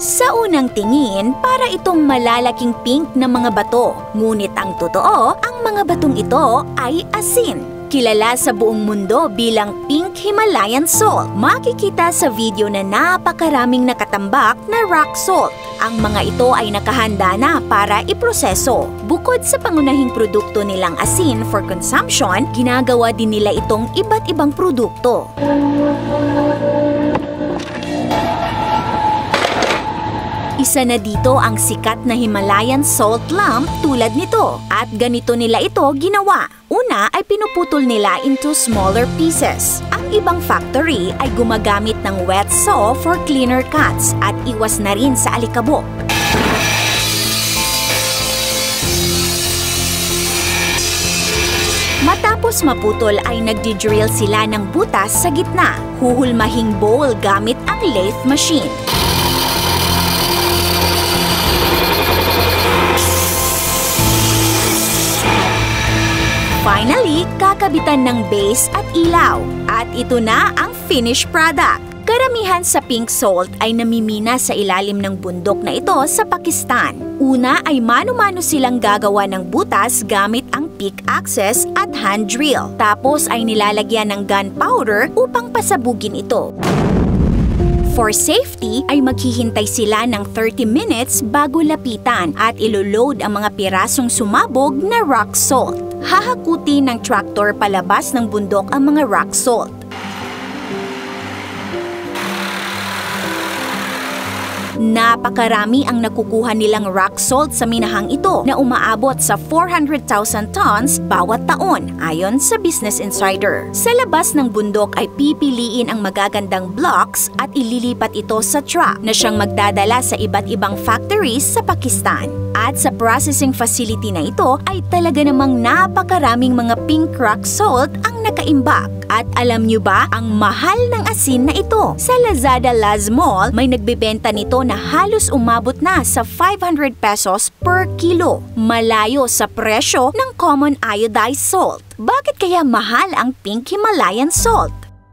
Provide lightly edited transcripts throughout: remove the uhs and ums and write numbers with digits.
Sa unang tingin, para itong malalaking pink na mga bato. Ngunit ang totoo, ang mga batong ito ay asin. Kilala sa buong mundo bilang pink Himalayan salt. Makikita sa video na napakaraming nakatambak na rock salt. Ang mga ito ay nakahanda na para iproseso. Bukod sa pangunahing produkto nilang asin for consumption, ginagawa din nila itong iba't ibang produkto. Isa na dito ang sikat na Himalayan salt lamp tulad nito. At ganito nila ito ginawa. Una ay pinuputol nila into smaller pieces. Ang ibang factory ay gumagamit ng wet saw for cleaner cuts at iwas na rin sa alikabok. Matapos maputol ay nagdi-drill sila ng butas sa gitna. Huhulmahing bowl gamit ang lathe machine. Finally, kakabitan ng base at ilaw. At ito na ang finished product. Karamihan sa pink salt ay namimina sa ilalim ng bundok na ito sa Pakistan. Una ay mano-mano silang gagawa ng butas gamit ang pickaxes at hand drill. Tapos ay nilalagyan ng gunpowder upang pasabugin ito. For safety, ay maghihintay sila ng 30 minutes bago lapitan at iloload ang mga pirasong sumabog na rock salt. Hahakutin ng tractor palabas ng bundok ang mga rock salt. Napakarami ang nakukuha nilang rock salt sa minahang ito na umaabot sa 400,000 tons bawat taon ayon sa Business Insider. Sa labas ng bundok ay pipiliin ang magagandang blocks at ililipat ito sa truck na siyang magdadala sa iba't ibang factories sa Pakistan. At sa processing facility na ito ay talaga namang napakaraming mga pink rock salt ang nakaimbak. At alam nyo ba ang mahal ng asin na ito? Sa Lazada Laz Mall, may nagbebenta nito na halos umabot na sa 500 pesos per kilo. Malayo sa presyo ng common iodized salt. Bakit kaya mahal ang pink Himalayan salt?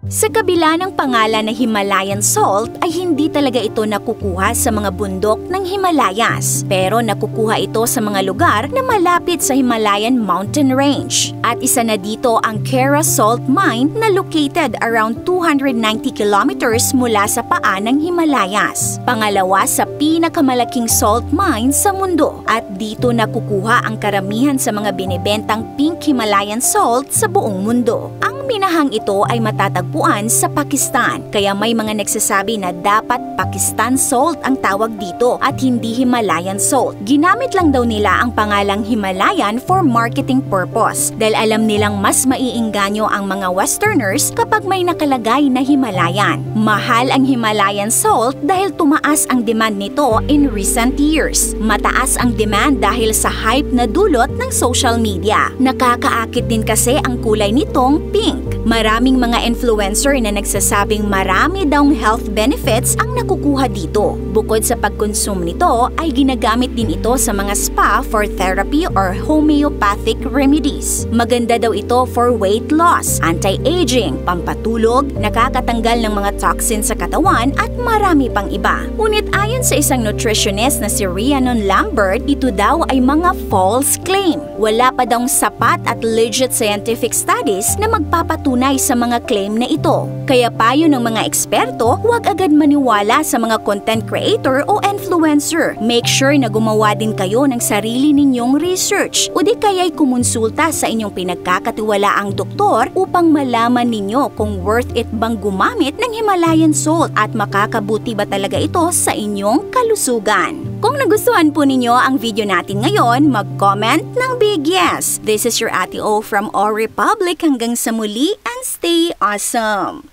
Sa kabila ng pangalan na Himalayan salt ay hindi talaga ito nakukuha sa mga bundok ng Himalayas. Pero nakukuha ito sa mga lugar na malapit sa Himalayan mountain range. At isa na dito ang Kera Salt Mine na located around 290 kilometers mula sa paa ng Himalayas. Pangalawa sa pinakamalaking salt mine sa mundo. At dito nakukuha ang karamihan sa mga binibentang pink Himalayan salt sa buong mundo. Ang minahang ito ay matatagpuan sa Pakistan, kaya may mga nagsasabi na dapat Pakistan salt ang tawag dito at hindi Himalayan salt. Ginamit lang daw nila ang pangalang Himalayan for marketing purpose dahil alam nilang mas maiengganyo ang mga Westerners kapag may nakalagay na Himalayan. Mahal ang Himalayan salt dahil tumaas ang demand nito in recent years. Mataas ang demand dahil sa hype na dulot ng social media. Nakakaakit din kasi ang kulay nitong pink. Maraming mga influencer na nagsasabing marami daw health benefits ang nakukuha dito. Bukod sa pagkonsume nito, ay ginagamit din ito sa mga spa for therapy or homeopathic remedies. Maganda daw ito for weight loss, anti-aging, pampatulog, nakakatanggal ng mga toxins sa katawan at marami pang iba. Ngunit ayon sa isang nutritionist na si Rhiannon Lambert, ito daw ay mga false claim. Wala pa daw sapat at legit scientific studies na magpapatunay sa mga claim na ito. Kaya payo ng mga eksperto, huwag agad maniwala sa mga content creator o influencer. Make sure na gumawa din kayo ng sarili ninyong research o di kaya'y kumonsulta sa inyong pinagkakatiwalaang doktor upang malaman ninyo kung worth it bang gumamit ng Himalayan salt at makakabuti ba talaga ito sa inyong kalusugan. Kung nagustuhan po ninyo ang video natin ngayon, mag-comment ng big yes. This is your Ate O from O Republic. Hanggang sa muli and stay awesome!